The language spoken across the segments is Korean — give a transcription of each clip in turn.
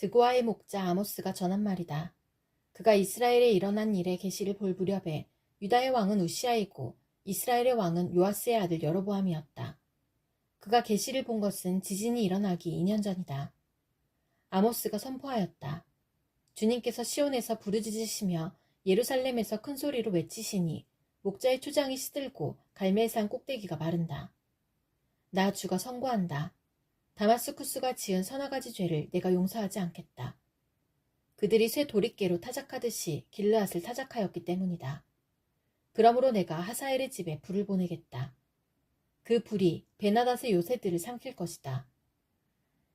드고아의 목자 아모스가 전한 말이다. 그가 이스라엘에 일어난 일의 계시를 볼 무렵에 유다의 왕은 우시아이고 이스라엘의 왕은 요아스의 아들 여로보암이었다. 그가 계시를 본 것은 지진이 일어나기 2년 전이다. 아모스가 선포하였다. 주님께서 시온에서 부르짖으시며 예루살렘에서 큰 소리로 외치시니 목자의 초장이 시들고 갈멜산 꼭대기가 마른다. 나 주가 선고한다. 다마스쿠스가 지은 서너 가지 죄를 내가 용서하지 않겠다. 그들이 쇠 도리깨로 타작하듯이 길르앗을 타작하였기 때문이다. 그러므로 내가 하사엘의 집에 불을 보내겠다. 그 불이 베나닷의 요새들을 삼킬 것이다.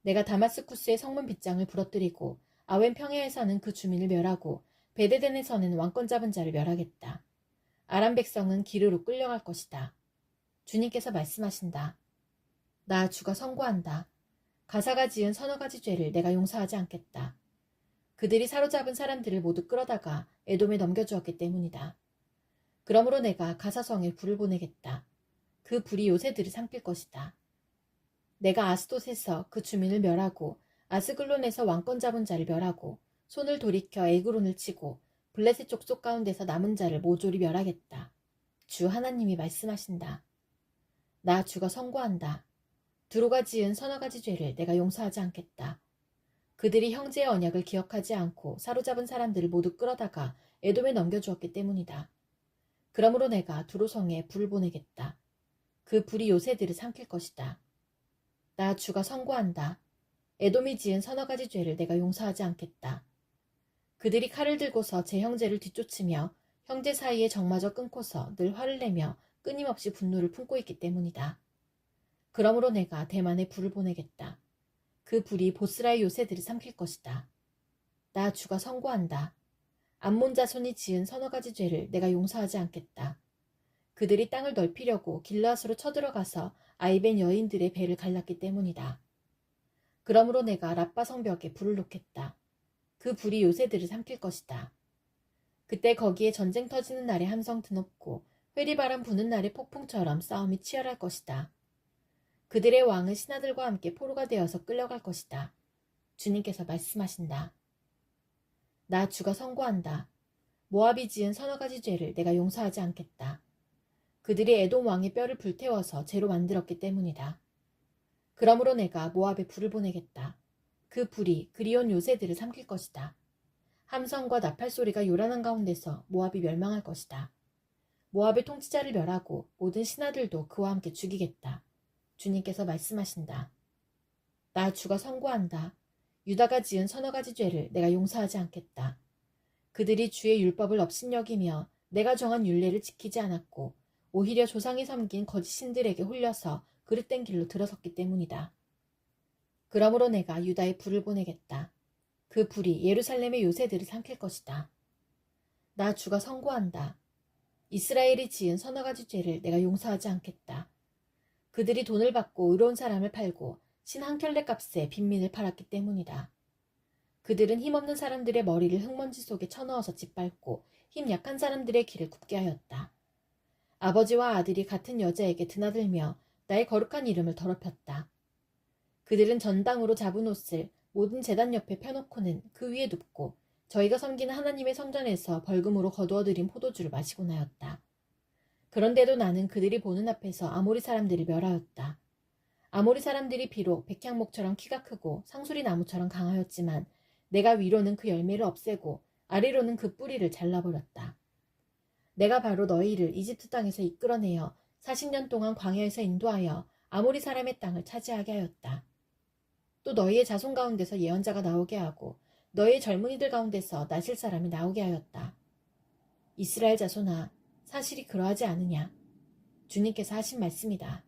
내가 다마스쿠스의 성문 빗장을 부러뜨리고 아웬 평야에서는 그 주민을 멸하고 베데덴에서는 왕권 잡은 자를 멸하겠다. 아람 백성은 기르로 끌려갈 것이다. 주님께서 말씀하신다. 나 주가 선고한다. 가사가 지은 서너 가지 죄를 내가 용서하지 않겠다. 그들이 사로잡은 사람들을 모두 끌어다가 에돔에 넘겨주었기 때문이다. 그러므로 내가 가사성에 불을 보내겠다. 그 불이 요새들을 삼킬 것이다. 내가 아스돗에서 그 주민을 멸하고 아스글론에서 왕권 잡은 자를 멸하고 손을 돌이켜 에그론을 치고 블레셋 족속 가운데서 남은 자를 모조리 멸하겠다. 주 하나님이 말씀하신다. 나 주가 선고한다. 두로가 지은 서너 가지 죄를 내가 용서하지 않겠다. 그들이 형제의 언약을 기억하지 않고 사로잡은 사람들을 모두 끌어다가 에돔에 넘겨주었기 때문이다. 그러므로 내가 두로성에 불을 보내겠다. 그 불이 요새들을 삼킬 것이다. 나 주가 선고한다. 에돔이 지은 서너 가지 죄를 내가 용서하지 않겠다. 그들이 칼을 들고서 제 형제를 뒤쫓으며 형제 사이에 정마저 끊고서 늘 화를 내며 끊임없이 분노를 품고 있기 때문이다. 그러므로 내가 대만에 불을 보내겠다. 그 불이 보스라의 요새들을 삼킬 것이다. 나 주가 선고한다. 암몬 자손이 지은 서너 가지 죄를 내가 용서하지 않겠다. 그들이 땅을 넓히려고 길르앗으로 쳐들어가서 아이벤 여인들의 배를 갈랐기 때문이다. 그러므로 내가 랍바 성벽에 불을 놓겠다. 그 불이 요새들을 삼킬 것이다. 그때 거기에 전쟁 터지는 날에 함성 드높고 회리바람 부는 날의 폭풍처럼 싸움이 치열할 것이다. 그들의 왕은 신하들과 함께 포로가 되어서 끌려갈 것이다. 주님께서 말씀하신다. 나 주가 선고한다. 모압이 지은 서너 가지 죄를 내가 용서하지 않겠다. 그들이 에돔 왕의 뼈를 불태워서 재로 만들었기 때문이다. 그러므로 내가 모압에 불을 보내겠다. 그 불이 그리온 요새들을 삼킬 것이다. 함성과 나팔 소리가 요란한 가운데서 모압이 멸망할 것이다. 모압의 통치자를 멸하고 모든 신하들도 그와 함께 죽이겠다. 주님께서 말씀하신다. 나 주가 선고한다. 유다가 지은 서너 가지 죄를 내가 용서하지 않겠다. 그들이 주의 율법을 업신여기며 내가 정한 율례를 지키지 않았고 오히려 조상이 섬긴 거짓 신들에게 홀려서 그릇된 길로 들어섰기 때문이다. 그러므로 내가 유다에 불을 보내겠다. 그 불이 예루살렘의 요새들을 삼킬 것이다. 나 주가 선고한다. 이스라엘이 지은 서너 가지 죄를 내가 용서하지 않겠다. 그들이 돈을 받고 의로운 사람을 팔고 신 한 켤레 값에 빈민을 팔았기 때문이다. 그들은 힘없는 사람들의 머리를 흙먼지 속에 쳐넣어서 짓밟고 힘 약한 사람들의 길을 굽게 하였다. 아버지와 아들이 같은 여자에게 드나들며 나의 거룩한 이름을 더럽혔다. 그들은 전당으로 잡은 옷을 모든 제단 옆에 펴놓고는 그 위에 눕고 저희가 섬기는 하나님의 성전에서 벌금으로 거두어들인 포도주를 마시곤 하였다. 그런데도 나는 그들이 보는 앞에서 아모리 사람들을 멸하였다. 아모리 사람들이 비록 백향목처럼 키가 크고 상수리 나무처럼 강하였지만 내가 위로는 그 열매를 없애고 아래로는 그 뿌리를 잘라버렸다. 내가 바로 너희를 이집트 땅에서 이끌어내어 40년 동안 광야에서 인도하여 아모리 사람의 땅을 차지하게 하였다. 또 너희의 자손 가운데서 예언자가 나오게 하고 너희의 젊은이들 가운데서 나실 사람이 나오게 하였다. 이스라엘 자손아, 사실이 그러하지 않으냐? 주님께서 하신 말씀이다.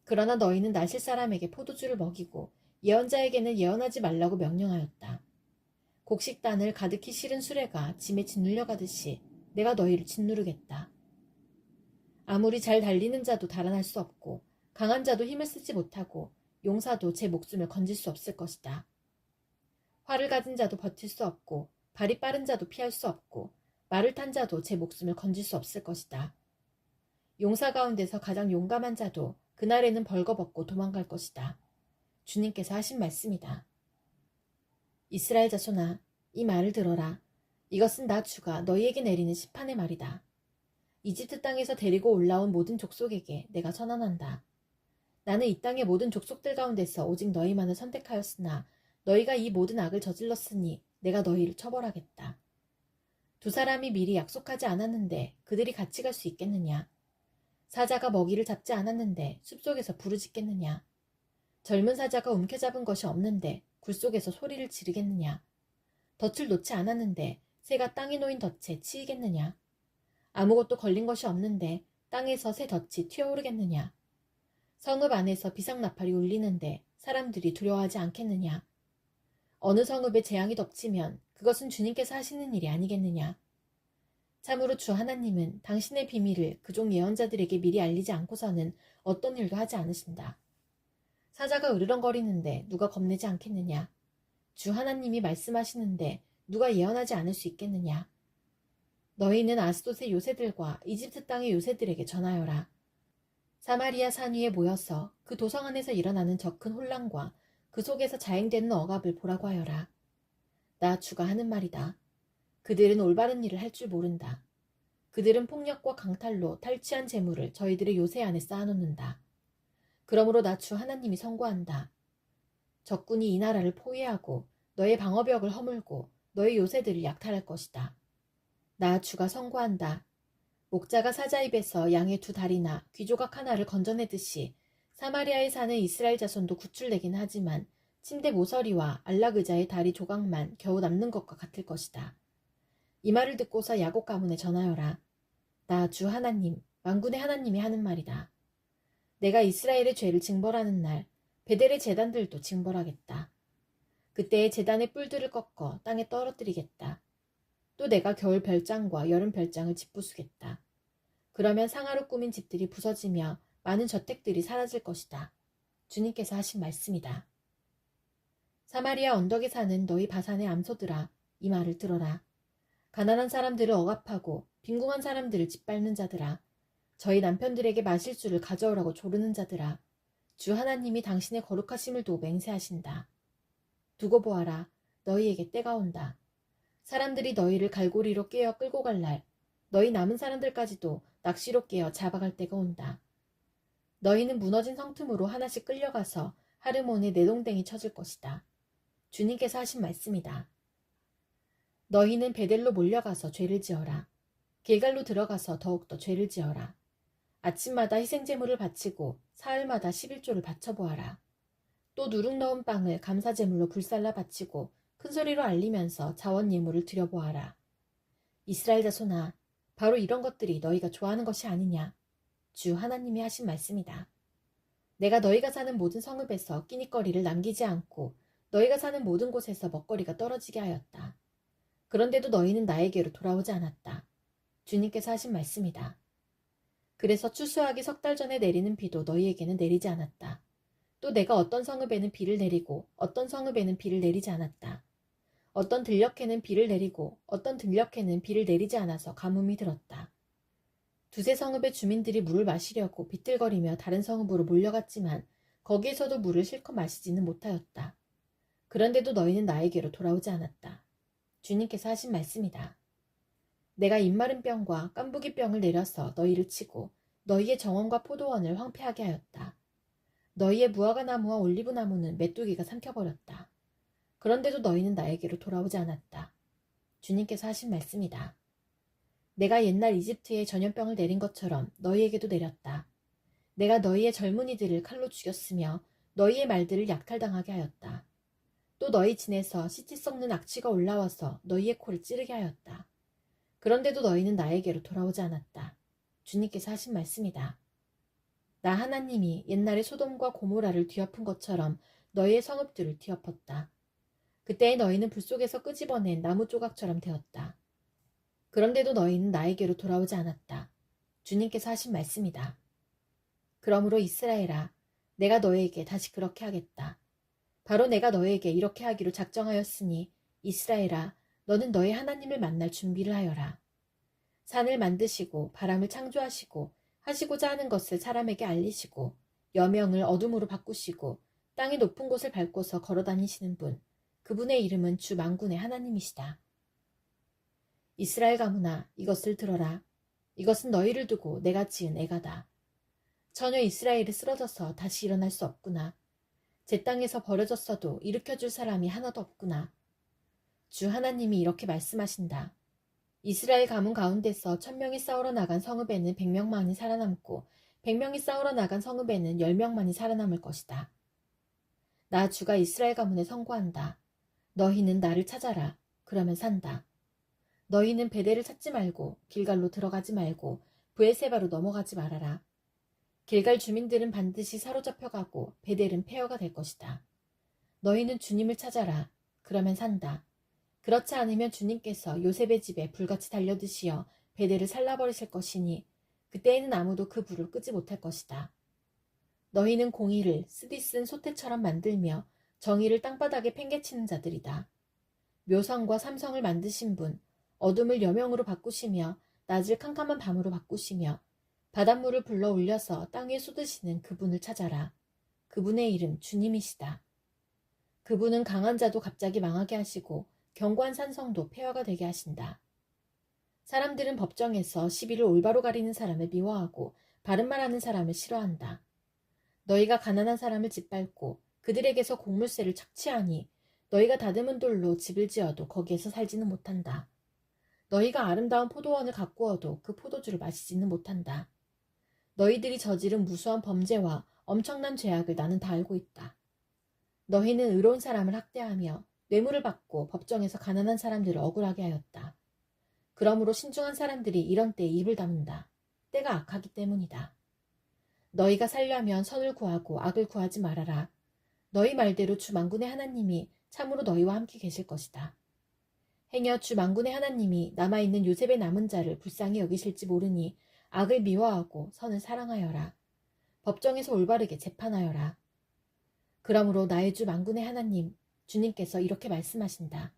그러나 너희는 나실 사람에게 포도주를 먹이고 예언자에게는 예언하지 말라고 명령하였다. 곡식단을 가득히 실은 수레가 짐에 짓눌려가듯이 내가 너희를 짓누르겠다. 아무리 잘 달리는 자도 달아날 수 없고 강한 자도 힘을 쓰지 못하고 용사도 제 목숨을 건질 수 없을 것이다. 활을 가진 자도 버틸 수 없고 발이 빠른 자도 피할 수 없고 말을 탄 자도 제 목숨을 건질 수 없을 것이다. 용사 가운데서 가장 용감한 자도 그날에는 벌거벗고 도망갈 것이다. 주님께서 하신 말씀이다. 이스라엘 자손아, 이 말을 들어라. 이것은 나 주가 너희에게 내리는 심판의 말이다. 이집트 땅에서 데리고 올라온 모든 족속에게 내가 선언한다. 나는 이 땅의 모든 족속들 가운데서 오직 너희만을 선택하였으나 너희가 이 모든 악을 저질렀으니 내가 너희를 처벌하겠다. 두 사람이 미리 약속하지 않았는데 그들이 같이 갈 수 있겠느냐? 사자가 먹이를 잡지 않았는데 숲속에서 부르짖겠느냐? 젊은 사자가 움켜잡은 것이 없는데 굴 속에서 소리를 지르겠느냐? 덫을 놓지 않았는데 새가 땅에 놓인 덫에 치이겠느냐? 아무것도 걸린 것이 없는데 땅에서 새 덫이 튀어오르겠느냐? 성읍 안에서 비상나팔이 울리는데 사람들이 두려워하지 않겠느냐? 어느 성읍에 재앙이 덮치면 그것은 주님께서 하시는 일이 아니겠느냐? 참으로 주 하나님은 당신의 비밀을 그종 예언자들에게 미리 알리지 않고서는 어떤 일도 하지 않으신다. 사자가 으르렁거리는데 누가 겁내지 않겠느냐? 주 하나님이 말씀하시는데 누가 예언하지 않을 수 있겠느냐? 너희는 아스돗의 요새들과 이집트 땅의 요새들에게 전하여라. 사마리아 산 위에 모여서 그 도성 안에서 일어나는 저 큰 혼란과 그 속에서 자행되는 억압을 보라고 하여라. 나 주가 하는 말이다. 그들은 올바른 일을 할 줄 모른다. 그들은 폭력과 강탈로 탈취한 재물을 저희들의 요새 안에 쌓아놓는다. 그러므로 나 주 하나님이 선고한다. 적군이 이 나라를 포위하고 너의 방어벽을 허물고 너의 요새들을 약탈할 것이다. 나 주가 선고한다. 목자가 사자 입에서 양의 두 다리나 귀조각 하나를 건져내듯이 사마리아에 사는 이스라엘 자손도 구출되긴 하지만 침대 모서리와 안락의자의 다리 조각만 겨우 남는 것과 같을 것이다. 이 말을 듣고서 야곱 가문에 전하여라. 나 주 하나님, 만군의 하나님이 하는 말이다. 내가 이스라엘의 죄를 징벌하는 날 베델의 제단들도 징벌하겠다. 그때의 제단의 뿔들을 꺾어 땅에 떨어뜨리겠다. 또 내가 겨울 별장과 여름 별장을 짓부수겠다. 그러면 상하로 꾸민 집들이 부서지며 많은 저택들이 사라질 것이다. 주님께서 하신 말씀이다. 사마리아 언덕에 사는 너희 바산의 암소들아, 이 말을 들어라. 가난한 사람들을 억압하고 빈궁한 사람들을 짓밟는 자들아, 저희 남편들에게 마실 술을 가져오라고 조르는 자들아, 주 하나님이 당신의 거룩하심을 두고 맹세하신다. 두고 보아라, 너희에게 때가 온다. 사람들이 너희를 갈고리로 깨어 끌고 갈 날, 너희 남은 사람들까지도 낚시로 깨어 잡아갈 때가 온다. 너희는 무너진 성틈으로 하나씩 끌려가서 하르몬의 내동댕이 쳐질 것이다. 주님께서 하신 말씀이다. 너희는 베델로 몰려가서 죄를 지어라. 길갈로 들어가서 더욱더 죄를 지어라. 아침마다 희생제물을 바치고 사흘마다 11조를 바쳐보아라. 또 누룩 넣은 빵을 감사제물로 불살라 바치고 큰소리로 알리면서 자원 예물을 드려보아라. 이스라엘 자손아, 바로 이런 것들이 너희가 좋아하는 것이 아니냐. 주 하나님이 하신 말씀이다. 내가 너희가 사는 모든 성읍에서 끼니거리를 남기지 않고 너희가 사는 모든 곳에서 먹거리가 떨어지게 하였다. 그런데도 너희는 나에게로 돌아오지 않았다. 주님께서 하신 말씀이다. 그래서 추수하기 석 달 전에 내리는 비도 너희에게는 내리지 않았다. 또 내가 어떤 성읍에는 비를 내리고 어떤 성읍에는 비를 내리지 않았다. 어떤 들녘에는 비를 내리고 어떤 들녘에는 비를 내리지 않아서 가뭄이 들었다. 두세 성읍의 주민들이 물을 마시려고 비틀거리며 다른 성읍으로 몰려갔지만 거기에서도 물을 실컷 마시지는 못하였다. 그런데도 너희는 나에게로 돌아오지 않았다. 주님께서 하신 말씀이다. 내가 입마른 병과 깐부기 병을 내려서 너희를 치고 너희의 정원과 포도원을 황폐하게 하였다. 너희의 무화과 나무와 올리브 나무는 메뚜기가 삼켜버렸다. 그런데도 너희는 나에게로 돌아오지 않았다. 주님께서 하신 말씀이다. 내가 옛날 이집트에 전염병을 내린 것처럼 너희에게도 내렸다. 내가 너희의 젊은이들을 칼로 죽였으며 너희의 말들을 약탈당하게 하였다. 또 너희 진에서 시치 썩는 악취가 올라와서 너희의 코를 찌르게 하였다. 그런데도 너희는 나에게로 돌아오지 않았다. 주님께서 하신 말씀이다. 나 하나님이 옛날에 소돔과 고모라를 뒤엎은 것처럼 너희의 성읍들을 뒤엎었다. 그때의 너희는 불 속에서 끄집어낸 나무 조각처럼 되었다. 그런데도 너희는 나에게로 돌아오지 않았다. 주님께서 하신 말씀이다. 그러므로 이스라엘아, 내가 너희에게 다시 그렇게 하겠다. 바로 내가 너희에게 이렇게 하기로 작정하였으니 이스라엘아, 너는 너희 하나님을 만날 준비를 하여라. 산을 만드시고 바람을 창조하시고 하시고자 하는 것을 사람에게 알리시고 여명을 어둠으로 바꾸시고 땅의 높은 곳을 밟고서 걸어 다니시는 분, 그분의 이름은 주 만군의 하나님이시다. 이스라엘 가문아, 이것을 들어라. 이것은 너희를 두고 내가 지은 애가다. 전혀 이스라엘이 쓰러져서 다시 일어날 수 없구나. 제 땅에서 버려졌어도 일으켜줄 사람이 하나도 없구나. 주 하나님이 이렇게 말씀하신다. 이스라엘 가문 가운데서 1000명이 싸우러 나간 성읍에는 100명만이 살아남고 100명이 싸우러 나간 성읍에는 10명만이 살아남을 것이다. 나 주가 이스라엘 가문에 선고한다. 너희는 나를 찾아라. 그러면 산다. 너희는 베델을 찾지 말고 길갈로 들어가지 말고 브에세바로 넘어가지 말아라. 길갈 주민들은 반드시 사로잡혀가고 베델은 폐허가 될 것이다. 너희는 주님을 찾아라. 그러면 산다. 그렇지 않으면 주님께서 요셉의 집에 불같이 달려드시어 베델을 살라버리실 것이니 그때에는 아무도 그 불을 끄지 못할 것이다. 너희는 공의를 쓰디 쓴 소태처럼 만들며 정의를 땅바닥에 팽개치는 자들이다. 묘성과 삼성을 만드신 분, 어둠을 여명으로 바꾸시며 낮을 캄캄한 밤으로 바꾸시며 바닷물을 불러 올려서 땅 위에 쏟으시는 그분을 찾아라. 그분의 이름 주님이시다. 그분은 강한 자도 갑자기 망하게 하시고 견고한 산성도 폐허가 되게 하신다. 사람들은 법정에서 시비를 올바로 가리는 사람을 미워하고 바른 말하는 사람을 싫어한다. 너희가 가난한 사람을 짓밟고 그들에게서 곡물세를 착취하니 너희가 다듬은 돌로 집을 지어도 거기에서 살지는 못한다. 너희가 아름다운 포도원을 가꾸어도 그 포도주를 마시지는 못한다. 너희들이 저지른 무수한 범죄와 엄청난 죄악을 나는 다 알고 있다. 너희는 의로운 사람을 학대하며 뇌물을 받고 법정에서 가난한 사람들을 억울하게 하였다. 그러므로 신중한 사람들이 이런 때에 입을 다문다. 때가 악하기 때문이다. 너희가 살려면 선을 구하고 악을 구하지 말아라. 너희 말대로 주 만군의 하나님이 참으로 너희와 함께 계실 것이다. 행여 주 만군의 하나님이 남아있는 요셉의 남은 자를 불쌍히 여기실지 모르니 악을 미워하고 선을 사랑하여라. 법정에서 올바르게 재판하여라. 그러므로 나의 주 만군의 하나님, 주님께서 이렇게 말씀하신다.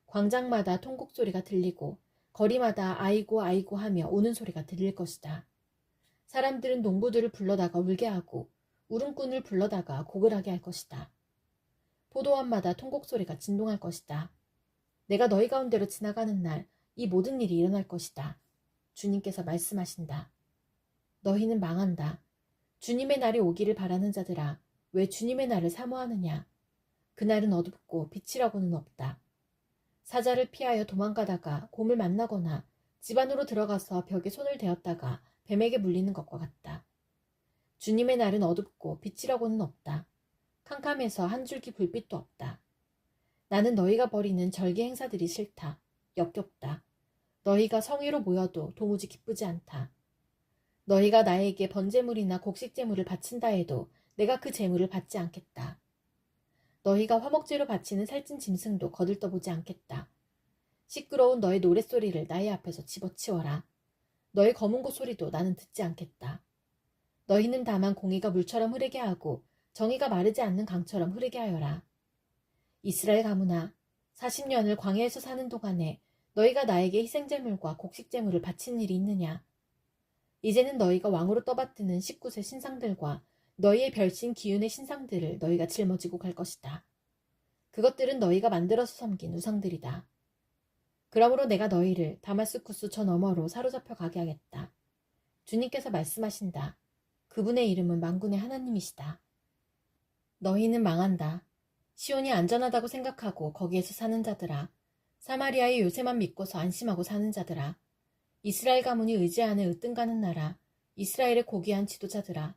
광장마다 통곡 소리가 들리고 거리마다 아이고 아이고 하며 우는 소리가 들릴 것이다. 사람들은 농부들을 불러다가 울게 하고 울음꾼을 불러다가 곡을 하게 할 것이다. 포도원마다 통곡 소리가 진동할 것이다. 내가 너희 가운데로 지나가는 날 이 모든 일이 일어날 것이다. 주님께서 말씀하신다. 너희는 망한다. 주님의 날이 오기를 바라는 자들아, 왜 주님의 날을 사모하느냐? 그날은 어둡고 빛이라고는 없다. 사자를 피하여 도망가다가 곰을 만나거나 집 안으로 들어가서 벽에 손을 대었다가 뱀에게 물리는 것과 같다. 주님의 날은 어둡고 빛이라고는 없다. 캄캄해서 한 줄기 불빛도 없다. 나는 너희가 벌이는 절개 행사들이 싫다. 역겹다. 너희가 성회로 모여도 도무지 기쁘지 않다. 너희가 나에게 번제물이나 곡식제물을 바친다 해도 내가 그 제물을 받지 않겠다. 너희가 화목제로 바치는 살찐 짐승도 거들떠보지 않겠다. 시끄러운 너의 노랫소리를 나의 앞에서 집어치워라. 너의 검은 고 소리도 나는 듣지 않겠다. 너희는 다만 공의가 물처럼 흐르게 하고 정의가 마르지 않는 강처럼 흐르게 하여라. 이스라엘 가문아, 40년을 광야에서 사는 동안에 너희가 나에게 희생제물과 곡식제물을 바친 일이 있느냐? 이제는 너희가 왕으로 떠받드는 19세 신상들과 너희의 별신 기운의 신상들을 너희가 짊어지고 갈 것이다. 그것들은 너희가 만들어서 섬긴 우상들이다. 그러므로 내가 너희를 다마스쿠스 저 너머로 사로잡혀 가게 하겠다. 주님께서 말씀하신다. 그분의 이름은 만군의 하나님이시다. 너희는 망한다. 시온이 안전하다고 생각하고 거기에서 사는 자들아. 사마리아의 요새만 믿고서 안심하고 사는 자들아. 이스라엘 가문이 의지하는 으뜸가는 나라. 이스라엘의 고귀한 지도자들아.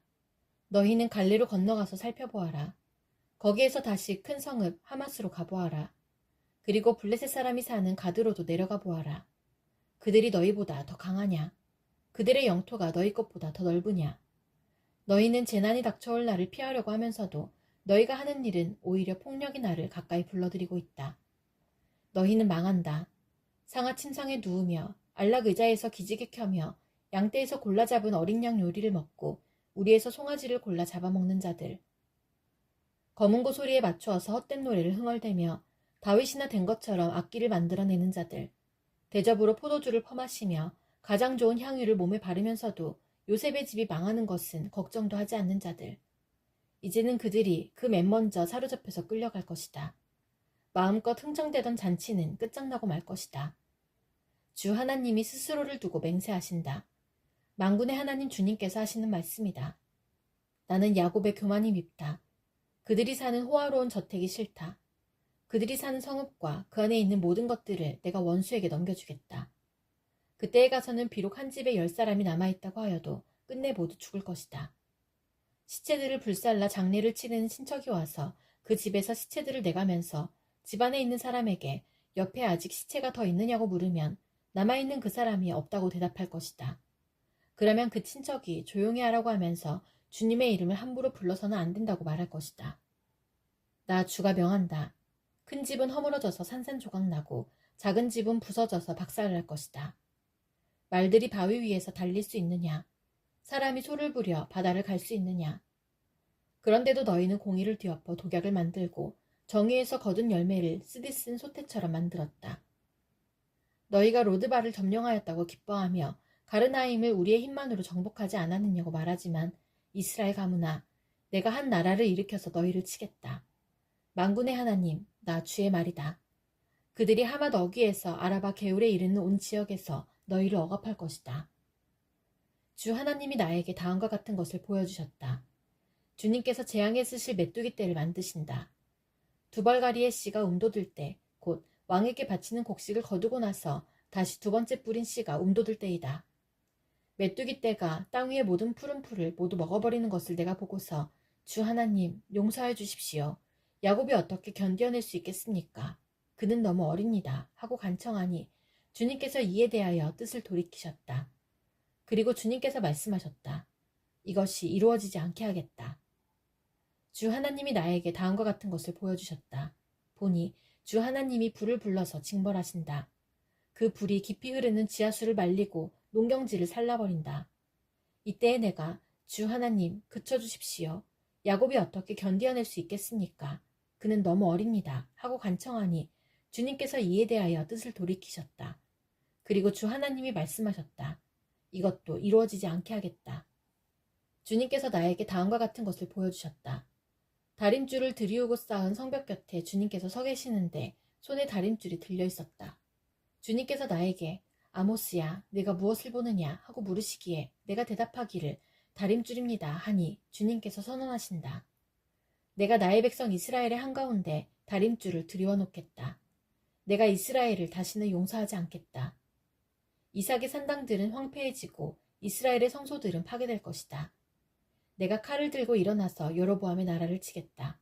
너희는 갈리로 건너가서 살펴보아라. 거기에서 다시 큰 성읍 하마스로 가보아라. 그리고 블레셋 사람이 사는 가드로도 내려가 보아라. 그들이 너희보다 더 강하냐? 그들의 영토가 너희 것보다 더 넓으냐? 너희는 재난이 닥쳐올 날을 피하려고 하면서도 너희가 하는 일은 오히려 폭력의 날을 가까이 불러들이고 있다. 너희는 망한다. 상하 침상에 누우며 안락 의자에서 기지개 켜며 양떼에서 골라 잡은 어린 양 요리를 먹고 우리에서 송아지를 골라 잡아먹는 자들. 검은 고 소리에 맞추어서 헛된 노래를 흥얼대며 다윗이나 된 것처럼 악기를 만들어내는 자들. 대접으로 포도주를 퍼마시며 가장 좋은 향유를 몸에 바르면서도 요셉의 집이 망하는 것은 걱정도 하지 않는 자들. 이제는 그들이 그 맨 먼저 사로잡혀서 끌려갈 것이다. 마음껏 흥청대던 잔치는 끝장나고 말 것이다. 주 하나님이 스스로를 두고 맹세하신다. 만군의 하나님 주님께서 하시는 말씀이다. 나는 야곱의 교만이 밉다. 그들이 사는 호화로운 저택이 싫다. 그들이 사는 성읍과 그 안에 있는 모든 것들을 내가 원수에게 넘겨주겠다. 그때에 가서는 비록 한 집에 10사람이 남아있다고 하여도 끝내 모두 죽을 것이다. 시체들을 불살라 장례를 치르는 친척이 와서 그 집에서 시체들을 내가면서 집안에 있는 사람에게 옆에 아직 시체가 더 있느냐고 물으면 남아있는 그 사람이 없다고 대답할 것이다. 그러면 그 친척이 조용히 하라고 하면서 주님의 이름을 함부로 불러서는 안 된다고 말할 것이다. 나 주가 명한다. 큰 집은 허물어져서 산산조각 나고 작은 집은 부서져서 박살날 것이다. 말들이 바위 위에서 달릴 수 있느냐? 사람이 소를 부려 바다를 갈 수 있느냐? 그런데도 너희는 공의를 뒤엎어 독약을 만들고 정의에서 거둔 열매를 쓰디쓴 소태처럼 만들었다. 너희가 로드바를 점령하였다고 기뻐하며 가르나임을 우리의 힘만으로 정복하지 않았느냐고 말하지만 이스라엘 가문아, 내가 한 나라를 일으켜서 너희를 치겠다. 만군의 하나님, 나 주의 말이다. 그들이 하맛 어귀에서 아라바 게울에 이르는 온 지역에서 너희를 억압할 것이다. 주 하나님이 나에게 다음과 같은 것을 보여주셨다. 주님께서 재앙에 쓰실 메뚜기 떼를 만드신다. 두벌가리의 씨가 움돋을 때, 곧 왕에게 바치는 곡식을 거두고 나서 다시 두 번째 뿌린 씨가 움돋을 때이다. 메뚜기 떼가 땅 위의 모든 푸른 풀을 모두 먹어버리는 것을 내가 보고서 주 하나님 용서해 주십시오. 야곱이 어떻게 견뎌낼 수 있겠습니까? 그는 너무 어립니다. 하고 간청하니 주님께서 이에 대하여 뜻을 돌이키셨다. 그리고 주님께서 말씀하셨다. 이것이 이루어지지 않게 하겠다. 주 하나님이 나에게 다음과 같은 것을 보여주셨다. 보니 주 하나님이 불을 불러서 징벌하신다. 그 불이 깊이 흐르는 지하수를 말리고 농경지를 살라버린다. 이때에 내가 주 하나님 그쳐주십시오. 야곱이 어떻게 견디어낼 수 있겠습니까? 그는 너무 어립니다. 하고 간청하니 주님께서 이에 대하여 뜻을 돌이키셨다. 그리고 주 하나님이 말씀하셨다. 이것도 이루어지지 않게 하겠다. 주님께서 나에게 다음과 같은 것을 보여주셨다. 다림줄을 들이우고 쌓은 성벽 곁에 주님께서 서 계시는데 손에 다림줄이 들려 있었다. 주님께서 나에게 아모스야, 네가 무엇을 보느냐 하고 물으시기에 내가 대답하기를 다림줄입니다 하니 주님께서 선언하신다. 내가 나의 백성 이스라엘의 한가운데 다림줄을 들이워 놓겠다. 내가 이스라엘을 다시는 용서하지 않겠다. 이삭의 산당들은 황폐해지고 이스라엘의 성소들은 파괴될 것이다. 내가 칼을 들고 일어나서 여로보암의 나라를 치겠다.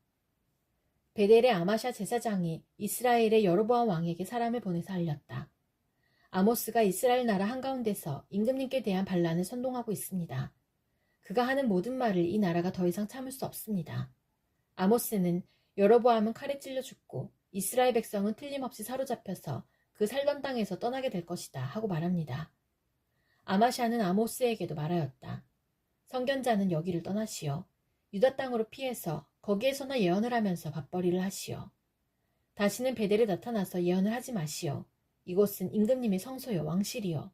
베델의 아마샤 제사장이 이스라엘의 여로보암 왕에게 사람을 보내서 알렸다. 아모스가 이스라엘 나라 한가운데서 임금님께 대한 반란을 선동하고 있습니다. 그가 하는 모든 말을 이 나라가 더 이상 참을 수 없습니다. 아모스는 여로보암은 칼에 찔려 죽고 이스라엘 백성은 틀림없이 사로잡혀서 그 살던 땅에서 떠나게 될 것이다 하고 말합니다. 아마샤는 아모스에게도 말하였다. 선견자는 여기를 떠나시오. 유다 땅으로 피해서 거기에서나 예언을 하면서 밥벌이를 하시오. 다시는 베델에 나타나서 예언을 하지 마시오. 이곳은 임금님의 성소요 왕실이요.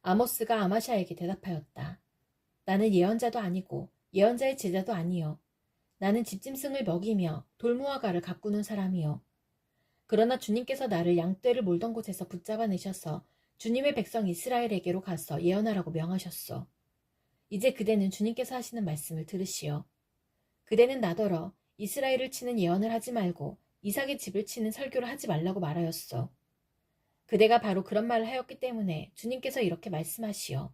아모스가 아마샤에게 대답하였다. 나는 예언자도 아니고 예언자의 제자도 아니요. 나는 집짐승을 먹이며 돌무화과를 가꾸는 사람이요. 그러나 주님께서 나를 양떼를 몰던 곳에서 붙잡아내셔서 주님의 백성 이스라엘에게로 가서 예언하라고 명하셨소. 이제 그대는 주님께서 하시는 말씀을 들으시오. 그대는 나더러 이스라엘을 치는 예언을 하지 말고 이삭의 집을 치는 설교를 하지 말라고 말하였소. 그대가 바로 그런 말을 하였기 때문에 주님께서 이렇게 말씀하시오.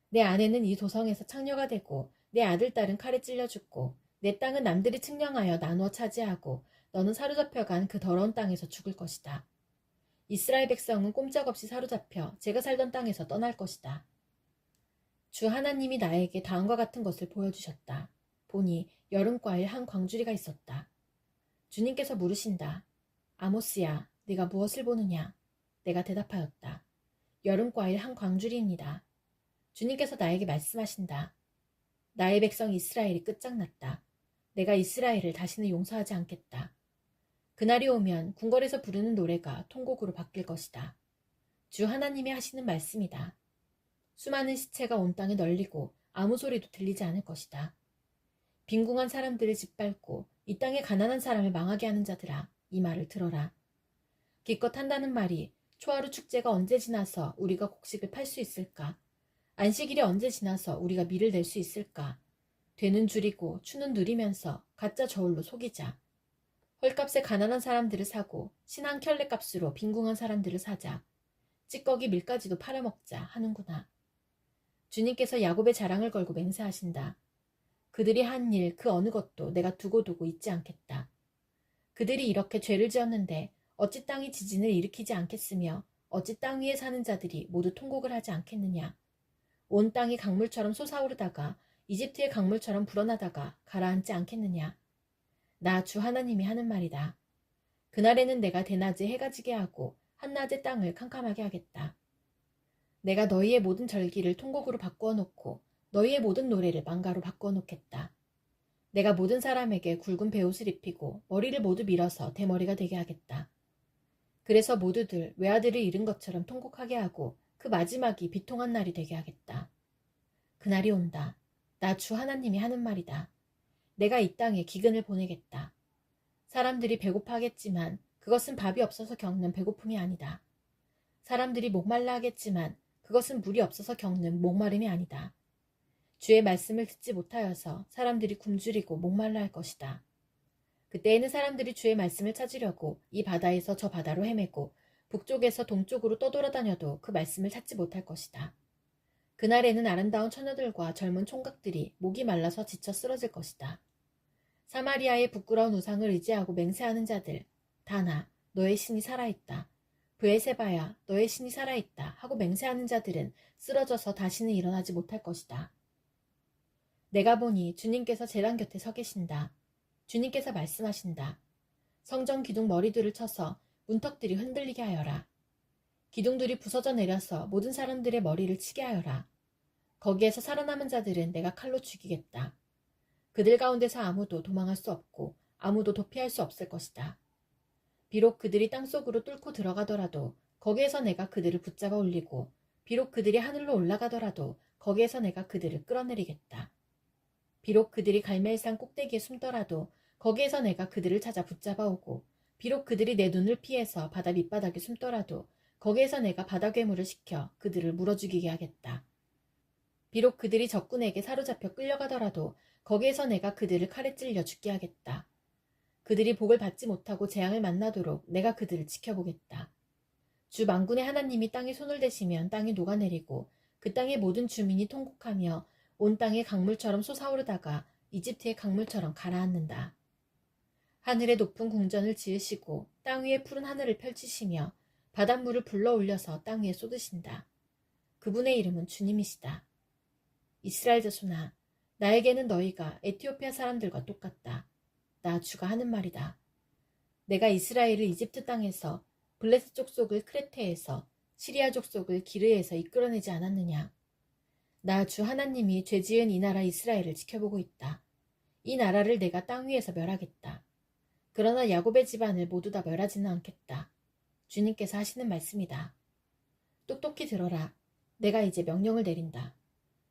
내 아내는 이 도성에서 창녀가 되고 내 아들 딸은 칼에 찔려 죽고 내 땅은 남들이 측량하여 나누어 차지하고 너는 사로잡혀간 그 더러운 땅에서 죽을 것이다. 이스라엘 백성은 꼼짝없이 사로잡혀 제가 살던 땅에서 떠날 것이다. 주 하나님이 나에게 다음과 같은 것을 보여주셨다. 보니 여름과일 한 광주리가 있었다. 주님께서 물으신다. 아모스야, 네가 무엇을 보느냐? 내가 대답하였다. 여름과일 한 광주리입니다. 주님께서 나에게 말씀하신다. 나의 백성 이스라엘이 끝장났다. 내가 이스라엘을 다시는 용서하지 않겠다. 그날이 오면 궁궐에서 부르는 노래가 통곡으로 바뀔 것이다. 주 하나님이 하시는 말씀이다. 수많은 시체가 온 땅에 널리고 아무 소리도 들리지 않을 것이다. 빈궁한 사람들을 짓밟고 이 땅의 가난한 사람을 망하게 하는 자들아, 이 말을 들어라. 기껏 한다는 말이 초하루 축제가 언제 지나서 우리가 곡식을 팔 수 있을까? 안식일이 언제 지나서 우리가 밀을 낼 수 있을까? 되는 줄이고 추는 누리면서 가짜 저울로 속이자. 헐값에 가난한 사람들을 사고 신한 켤레 값으로 빈궁한 사람들을 사자. 찌꺼기 밀가지도 팔아먹자 하는구나. 주님께서 야곱의 자랑을 걸고 맹세하신다. 그들이 한 일 그 어느 것도 내가 두고두고 잊지 않겠다. 그들이 이렇게 죄를 지었는데 어찌 땅이 지진을 일으키지 않겠으며 어찌 땅 위에 사는 자들이 모두 통곡을 하지 않겠느냐. 온 땅이 강물처럼 솟아오르다가 이집트의 강물처럼 불어나다가 가라앉지 않겠느냐. 나 주 하나님이 하는 말이다. 그날에는 내가 대낮에 해가 지게 하고 한낮에 땅을 캄캄하게 하겠다. 내가 너희의 모든 절기를 통곡으로 바꾸어 놓고 너희의 모든 노래를 망가로 바꾸어 놓겠다. 내가 모든 사람에게 굵은 베옷을 입히고 머리를 모두 밀어서 대머리가 되게 하겠다. 그래서 모두들 외아들을 잃은 것처럼 통곡하게 하고 그 마지막이 비통한 날이 되게 하겠다. 그날이 온다. 나 주 하나님이 하는 말이다. 내가 이 땅에 기근을 보내겠다. 사람들이 배고파하겠지만 그것은 밥이 없어서 겪는 배고픔이 아니다. 사람들이 목말라 하겠지만 그것은 물이 없어서 겪는 목마름이 아니다. 주의 말씀을 듣지 못하여서 사람들이 굶주리고 목말라 할 것이다. 그때에는 사람들이 주의 말씀을 찾으려고 이 바다에서 저 바다로 헤매고 북쪽에서 동쪽으로 떠돌아다녀도 그 말씀을 찾지 못할 것이다. 그날에는 아름다운 처녀들과 젊은 총각들이 목이 말라서 지쳐 쓰러질 것이다. 사마리아의 부끄러운 우상을 의지하고 맹세하는 자들, 다나 너의 신이 살아있다. 브에세바야 너의 신이 살아있다 하고 맹세하는 자들은 쓰러져서 다시는 일어나지 못할 것이다. 내가 보니 주님께서 제단 곁에 서 계신다. 주님께서 말씀하신다. 성전 기둥 머리들을 쳐서 문턱들이 흔들리게 하여라. 기둥들이 부서져 내려서 모든 사람들의 머리를 치게 하여라. 거기에서 살아남은 자들은 내가 칼로 죽이겠다. 그들 가운데서 아무도 도망할 수 없고 아무도 도피할 수 없을 것이다. 비록 그들이 땅속으로 뚫고 들어가더라도 거기에서 내가 그들을 붙잡아 올리고 비록 그들이 하늘로 올라가더라도 거기에서 내가 그들을 끌어내리겠다. 비록 그들이 갈멜산 꼭대기에 숨더라도 거기에서 내가 그들을 찾아 붙잡아 오고 비록 그들이 내 눈을 피해서 바다 밑바닥에 숨더라도 거기에서 내가 바다 괴물을 시켜 그들을 물어 죽이게 하겠다. 비록 그들이 적군에게 사로잡혀 끌려가더라도 거기에서 내가 그들을 칼에 찔려 죽게 하겠다. 그들이 복을 받지 못하고 재앙을 만나도록 내가 그들을 지켜보겠다. 주 만군의 하나님이 땅에 손을 대시면 땅이 녹아내리고 그 땅의 모든 주민이 통곡하며 온 땅의 강물처럼 솟아오르다가 이집트의 강물처럼 가라앉는다. 하늘의 높은 궁전을 지으시고 땅 위에 푸른 하늘을 펼치시며 바닷물을 불러올려서 땅 위에 쏟으신다. 그분의 이름은 주님이시다. 이스라엘 자손아, 나에게는 너희가 에티오피아 사람들과 똑같다. 나 주가 하는 말이다. 내가 이스라엘을 이집트 땅에서 블레셋 족속을 크레테에서 시리아 족속을 기르에서 이끌어내지 않았느냐. 나 주 하나님이 죄지은 이 나라 이스라엘을 지켜보고 있다. 이 나라를 내가 땅 위에서 멸하겠다. 그러나 야곱의 집안을 모두 다 멸하지는 않겠다. 주님께서 하시는 말씀이다. 똑똑히 들어라. 내가 이제 명령을 내린다.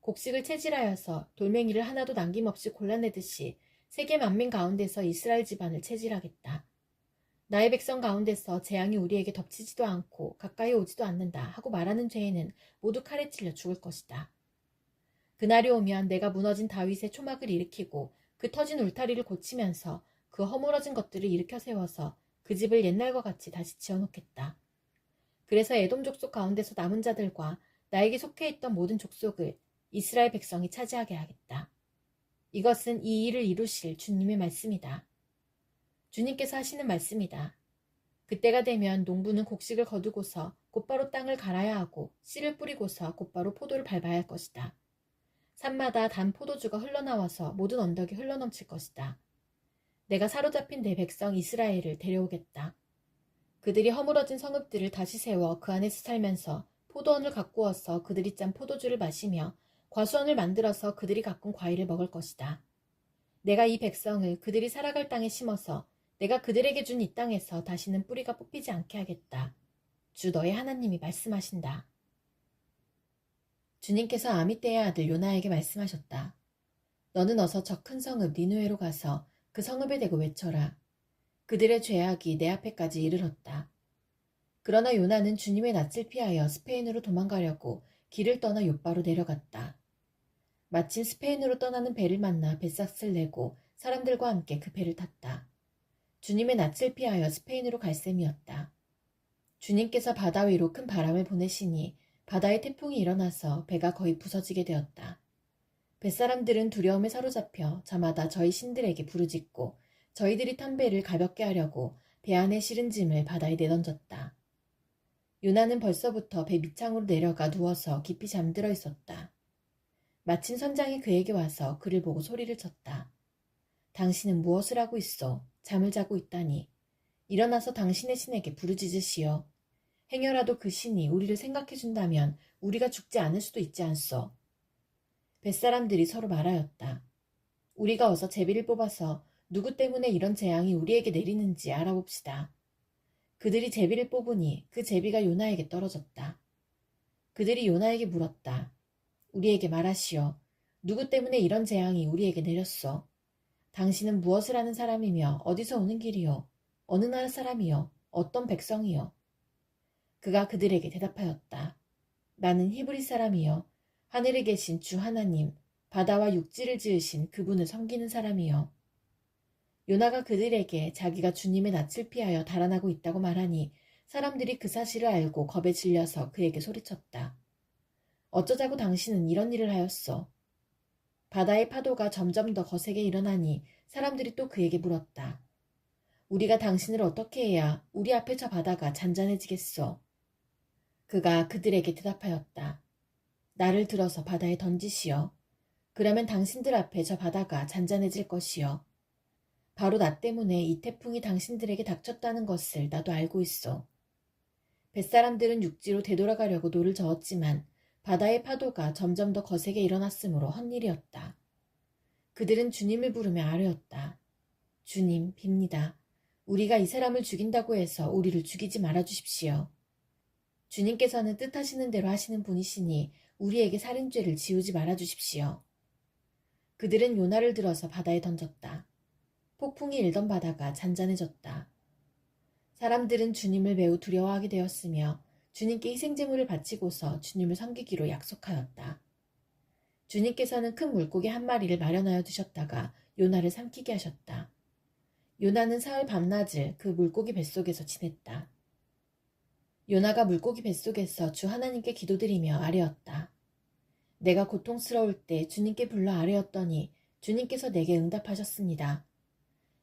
곡식을 채질하여서 돌멩이를 하나도 남김없이 골라내듯이 세계 만민 가운데서 이스라엘 집안을 채질하겠다. 나의 백성 가운데서 재앙이 우리에게 덮치지도 않고 가까이 오지도 않는다 하고 말하는 죄에는 모두 칼에 찔려 죽을 것이다. 그날이 오면 내가 무너진 다윗의 초막을 일으키고 그 터진 울타리를 고치면서 그 허물어진 것들을 일으켜 세워서 그 집을 옛날과 같이 다시 지어놓겠다. 그래서 에돔 족속 가운데서 남은 자들과 나에게 속해 있던 모든 족속을 이스라엘 백성이 차지하게 하겠다. 이것은 이 일을 이루실 주님의 말씀이다. 주님께서 하시는 말씀이다. 그때가 되면 농부는 곡식을 거두고서 곧바로 땅을 갈아야 하고 씨를 뿌리고서 곧바로 포도를 밟아야 할 것이다. 산마다 단 포도주가 흘러나와서 모든 언덕이 흘러넘칠 것이다. 내가 사로잡힌 내 백성 이스라엘을 데려오겠다. 그들이 허물어진 성읍들을 다시 세워 그 안에서 살면서 포도원을 가꾸어서 그들이 짠 포도주를 마시며 과수원을 만들어서 그들이 가꾼 과일을 먹을 것이다. 내가 이 백성을 그들이 살아갈 땅에 심어서 내가 그들에게 준 이 땅에서 다시는 뿌리가 뽑히지 않게 하겠다. 주 너의 하나님이 말씀하신다. 주님께서 아미떼의 아들 요나에게 말씀하셨다. 너는 어서 저 큰 성읍 니누에로 가서 그 성읍에 대고 외쳐라. 그들의 죄악이 내 앞에까지 이르렀다. 그러나 요나는 주님의 낯을 피하여 스페인으로 도망가려고 길을 떠나 욥바로 내려갔다. 마침 스페인으로 떠나는 배를 만나 뱃삭을 내고 사람들과 함께 그 배를 탔다. 주님의 낯을 피하여 스페인으로 갈 셈이었다. 주님께서 바다 위로 큰 바람을 보내시니 바다에 태풍이 일어나서 배가 거의 부서지게 되었다. 뱃사람들은 두려움에 사로잡혀 저마다 저희 신들에게 부르짖고 저희들이 탄 배를 가볍게 하려고 배 안에 실은 짐을 바다에 내던졌다. 요나는 벌써부터 배 밑창으로 내려가 누워서 깊이 잠들어 있었다. 마침 선장이 그에게 와서 그를 보고 소리를 쳤다. 당신은 무엇을 하고 있어? 잠을 자고 있다니. 일어나서 당신의 신에게 부르짖으시오. 행여라도 그 신이 우리를 생각해준다면 우리가 죽지 않을 수도 있지 않소. 뱃사람들이 서로 말하였다. 우리가 어서 제비를 뽑아서 누구 때문에 이런 재앙이 우리에게 내리는지 알아봅시다. 그들이 제비를 뽑으니 그 제비가 요나에게 떨어졌다. 그들이 요나에게 물었다. 우리에게 말하시오. 누구 때문에 이런 재앙이 우리에게 내렸소? 당신은 무엇을 하는 사람이며 어디서 오는 길이요? 어느 나라 사람이요? 어떤 백성이요? 그가 그들에게 대답하였다. 나는 히브리 사람이요. 하늘에 계신 주 하나님, 바다와 육지를 지으신 그분을 섬기는 사람이요. 요나가 그들에게 자기가 주님의 낯을 피하여 달아나고 있다고 말하니 사람들이 그 사실을 알고 겁에 질려서 그에게 소리쳤다. 어쩌자고 당신은 이런 일을 하였소? 바다의 파도가 점점 더 거세게 일어나니 사람들이 또 그에게 물었다. 우리가 당신을 어떻게 해야 우리 앞에 저 바다가 잔잔해지겠소? 그가 그들에게 대답하였다. 나를 들어서 바다에 던지시오. 그러면 당신들 앞에 저 바다가 잔잔해질 것이요. 바로 나 때문에 이 태풍이 당신들에게 닥쳤다는 것을 나도 알고 있어. 뱃사람들은 육지로 되돌아가려고 노를 저었지만 바다의 파도가 점점 더 거세게 일어났으므로 헛일이었다. 그들은 주님을 부르며 아뢰었다. 주님, 빕니다. 우리가 이 사람을 죽인다고 해서 우리를 죽이지 말아주십시오. 주님께서는 뜻하시는 대로 하시는 분이시니 우리에게 살인죄를 지우지 말아주십시오. 그들은 요나를 들어서 바다에 던졌다. 폭풍이 일던 바다가 잔잔해졌다. 사람들은 주님을 매우 두려워하게 되었으며 주님께 희생제물을 바치고서 주님을 섬기기로 약속하였다. 주님께서는 큰 물고기 한 마리를 마련하여 두셨다가 요나를 삼키게 하셨다. 요나는 사흘 밤낮을 그 물고기 뱃속에서 지냈다. 요나가 물고기 뱃속에서 주 하나님께 기도드리며 아뢰었다. 내가 고통스러울 때 주님께 불러 아뢰었더니 주님께서 내게 응답하셨습니다.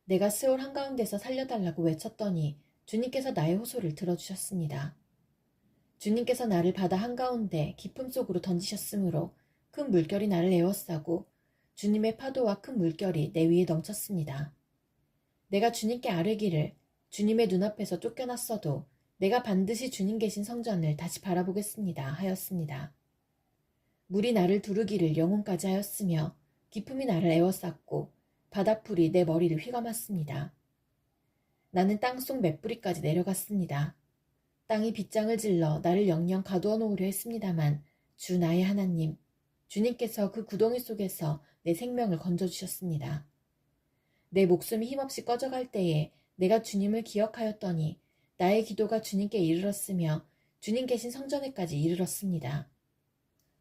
내가 스올 한가운데서 살려달라고 외쳤더니 주님께서 나의 호소를 들어주셨습니다. 주님께서 나를 바다 한가운데 깊음 속으로 던지셨으므로 큰 물결이 나를 에워싸고 주님의 파도와 큰 물결이 내 위에 넘쳤습니다. 내가 주님께 아뢰기를 주님의 눈앞에서 쫓겨났어도 내가 반드시 주님 계신 성전을 다시 바라보겠습니다 하였습니다. 물이 나를 두르기를 영혼까지 하였으며 기품이 나를 에워쌌고 바닷불이 내 머리를 휘감았습니다. 나는 땅속 맷뿌리까지 내려갔습니다. 땅이 빗장을 질러 나를 영영 가두어 놓으려 했습니다만 주 나의 하나님, 주님께서 그 구덩이 속에서 내 생명을 건져주셨습니다. 내 목숨이 힘없이 꺼져갈 때에 내가 주님을 기억하였더니 나의 기도가 주님께 이르렀으며 주님 계신 성전에까지 이르렀습니다.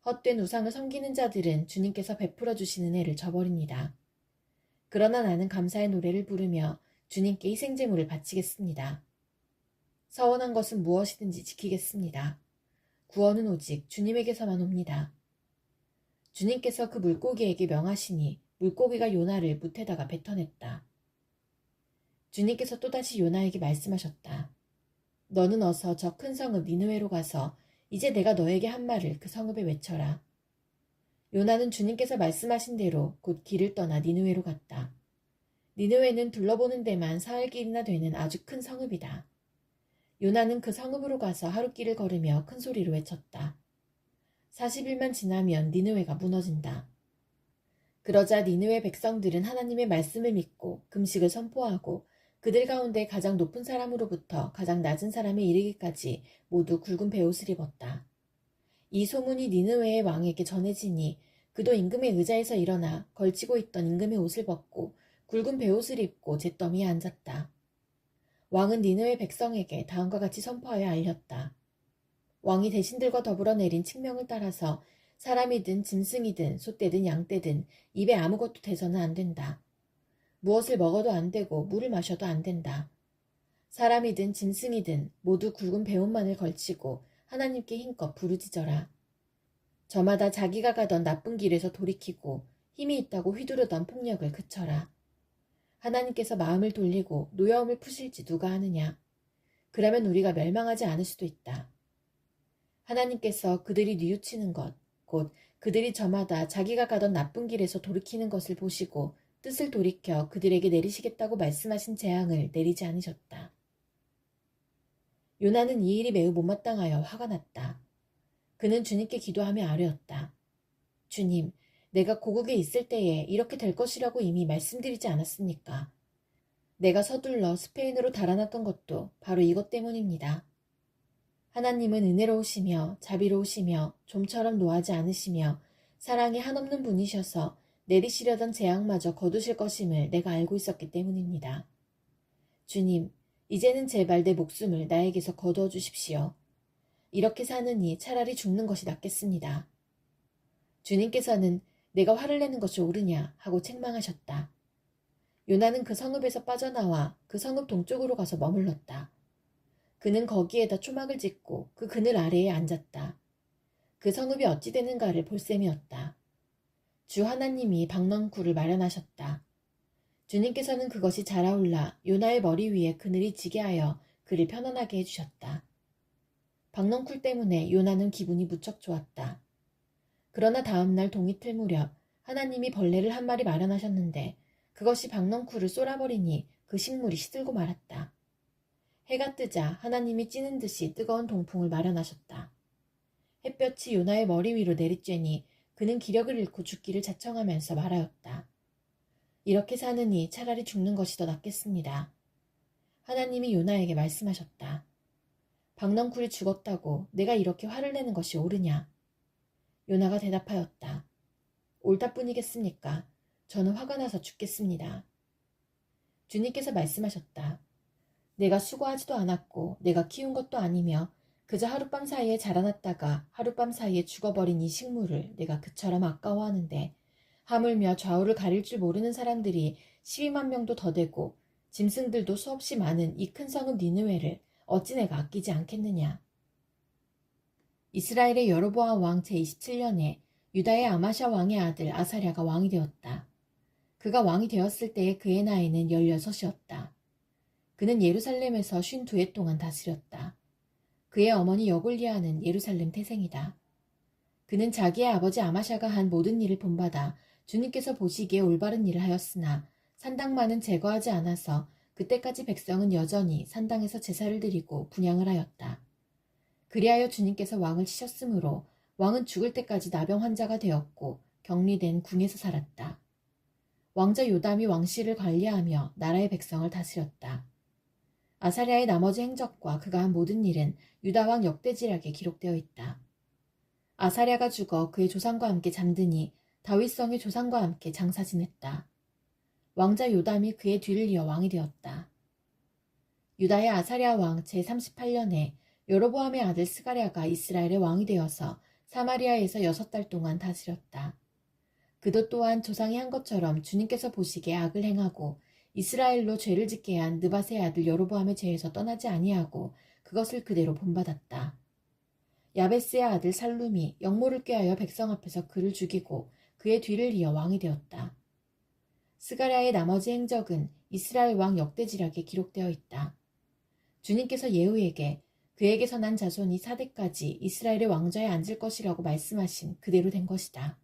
헛된 우상을 섬기는 자들은 주님께서 베풀어 주시는 애를 저버립니다. 그러나 나는 감사의 노래를 부르며 주님께 희생제물을 바치겠습니다. 서원한 것은 무엇이든지 지키겠습니다. 구원은 오직 주님에게서만 옵니다. 주님께서 그 물고기에게 명하시니 물고기가 요나를 묻에다가 뱉어냈다. 주님께서 또다시 요나에게 말씀하셨다. 너는 어서 저 큰 성읍 니느웨로 가서 이제 내가 너에게 한 말을 그 성읍에 외쳐라. 요나는 주님께서 말씀하신 대로 곧 길을 떠나 니느웨로 갔다. 니느웨는 둘러보는 데만 사흘길이나 되는 아주 큰 성읍이다. 요나는 그 성읍으로 가서 하룻길을 걸으며 큰 소리로 외쳤다. 40일만 지나면 니느웨가 무너진다. 그러자 니느웨 백성들은 하나님의 말씀을 믿고 금식을 선포하고 그들 가운데 가장 높은 사람으로부터 가장 낮은 사람에 이르기까지 모두 굵은 베옷을 입었다. 이 소문이 니느웨의 왕에게 전해지니 그도 임금의 의자에서 일어나 걸치고 있던 임금의 옷을 벗고 굵은 베옷을 입고 잿더미에 앉았다. 왕은 니느웨 백성에게 다음과 같이 선포하여 알렸다. 왕이 대신들과 더불어 내린 칙명을 따라서 사람이든 짐승이든 소떼든 양떼든 입에 아무것도 대서는 안 된다. 무엇을 먹어도 안 되고 물을 마셔도 안 된다. 사람이든 짐승이든 모두 굵은 배옷만을 걸치고 하나님께 힘껏 부르짖어라. 저마다 자기가 가던 나쁜 길에서 돌이키고 힘이 있다고 휘두르던 폭력을 그쳐라. 하나님께서 마음을 돌리고 노여움을 푸실지 누가 아느냐. 그러면 우리가 멸망하지 않을 수도 있다. 하나님께서 그들이 뉘우치는 것, 곧 그들이 저마다 자기가 가던 나쁜 길에서 돌이키는 것을 보시고 뜻을 돌이켜 그들에게 내리시겠다고 말씀하신 재앙을 내리지 않으셨다. 요나는 이 일이 매우 못마땅하여 화가 났다. 그는 주님께 기도하며 아뢰었다. 주님, 내가 고국에 있을 때에 이렇게 될 것이라고 이미 말씀드리지 않았습니까? 내가 서둘러 스페인으로 달아났던 것도 바로 이것 때문입니다. 하나님은 은혜로우시며 자비로우시며 좀처럼 노하지 않으시며 사랑이 한없는 분이셔서 내리시려던 재앙마저 거두실 것임을 내가 알고 있었기 때문입니다. 주님, 이제는 제발 내 목숨을 나에게서 거두어 주십시오. 이렇게 사느니 차라리 죽는 것이 낫겠습니다. 주님께서는 내가 화를 내는 것이 옳으냐 하고 책망하셨다. 요나는 그 성읍에서 빠져나와 그 성읍 동쪽으로 가서 머물렀다. 그는 거기에다 초막을 짓고 그 그늘 아래에 앉았다. 그 성읍이 어찌 되는가를 볼 셈이었다. 주 하나님이 박넝쿨을 마련하셨다. 주님께서는 그것이 자라올라 요나의 머리 위에 그늘이 지게 하여 그를 편안하게 해주셨다. 박넝쿨 때문에 요나는 기분이 무척 좋았다. 그러나 다음날 동이틀 무렵 하나님이 벌레를 한 마리 마련하셨는데 그것이 박넝쿨을 쏠아버리니 그 식물이 시들고 말았다. 해가 뜨자 하나님이 찌는 듯이 뜨거운 동풍을 마련하셨다. 햇볕이 요나의 머리 위로 내리쬐니 그는 기력을 잃고 죽기를 자청하면서 말하였다. 이렇게 사느니 차라리 죽는 것이 더 낫겠습니다. 하나님이 요나에게 말씀하셨다. 박넝쿨이 죽었다고 내가 이렇게 화를 내는 것이 옳으냐? 요나가 대답하였다. 옳다뿐이겠습니까? 저는 화가 나서 죽겠습니다. 주님께서 말씀하셨다. 내가 수고하지도 않았고 내가 키운 것도 아니며 그저 하룻밤 사이에 자라났다가 하룻밤 사이에 죽어버린 이 식물을 내가 그처럼 아까워하는데 하물며 좌우를 가릴 줄 모르는 사람들이 12만 명도 더 되고 짐승들도 수없이 많은 이 큰 성읍 니느웨를 어찌 내가 아끼지 않겠느냐. 이스라엘의 여로보암 왕 제27년에 유다의 아마샤 왕의 아들 아사랴가 왕이 되었다. 그가 왕이 되었을 때에 그의 나이는 16이었다. 그는 예루살렘에서 52해 동안 다스렸다. 그의 어머니 여골리아는 예루살렘 태생이다. 그는 자기의 아버지 아마샤가 한 모든 일을 본받아 주님께서 보시기에 올바른 일을 하였으나 산당만은 제거하지 않아서 그때까지 백성은 여전히 산당에서 제사를 드리고 분향을 하였다. 그리하여 주님께서 왕을 치셨으므로 왕은 죽을 때까지 나병 환자가 되었고 격리된 궁에서 살았다. 왕자 요담이 왕실을 관리하며 나라의 백성을 다스렸다. 아사랴의 나머지 행적과 그가 한 모든 일은 유다왕 역대지략에 기록되어 있다. 아사랴가 죽어 그의 조상과 함께 잠드니 다윗성의 조상과 함께 장사 지냈다. 왕자 요담이 그의 뒤를 이어 왕이 되었다. 유다의 아사랴 왕 제38년에 여로보암의 아들 스가랴가 이스라엘의 왕이 되어서 사마리아에서 6달 동안 다스렸다. 그도 또한 조상이 한 것처럼 주님께서 보시기에 악을 행하고 이스라엘로 죄를 짓게 한 느밧의 아들 여로보암의 죄에서 떠나지 아니하고 그것을 그대로 본받았다. 야베스의 아들 살룸이 역모를 꾀하여 백성 앞에서 그를 죽이고 그의 뒤를 이어 왕이 되었다. 스가랴의 나머지 행적은 이스라엘 왕 역대지략에 기록되어 있다. 주님께서 예후에게 그에게서 난 자손이 4대까지 이스라엘의 왕좌에 앉을 것이라고 말씀하신 그대로 된 것이다.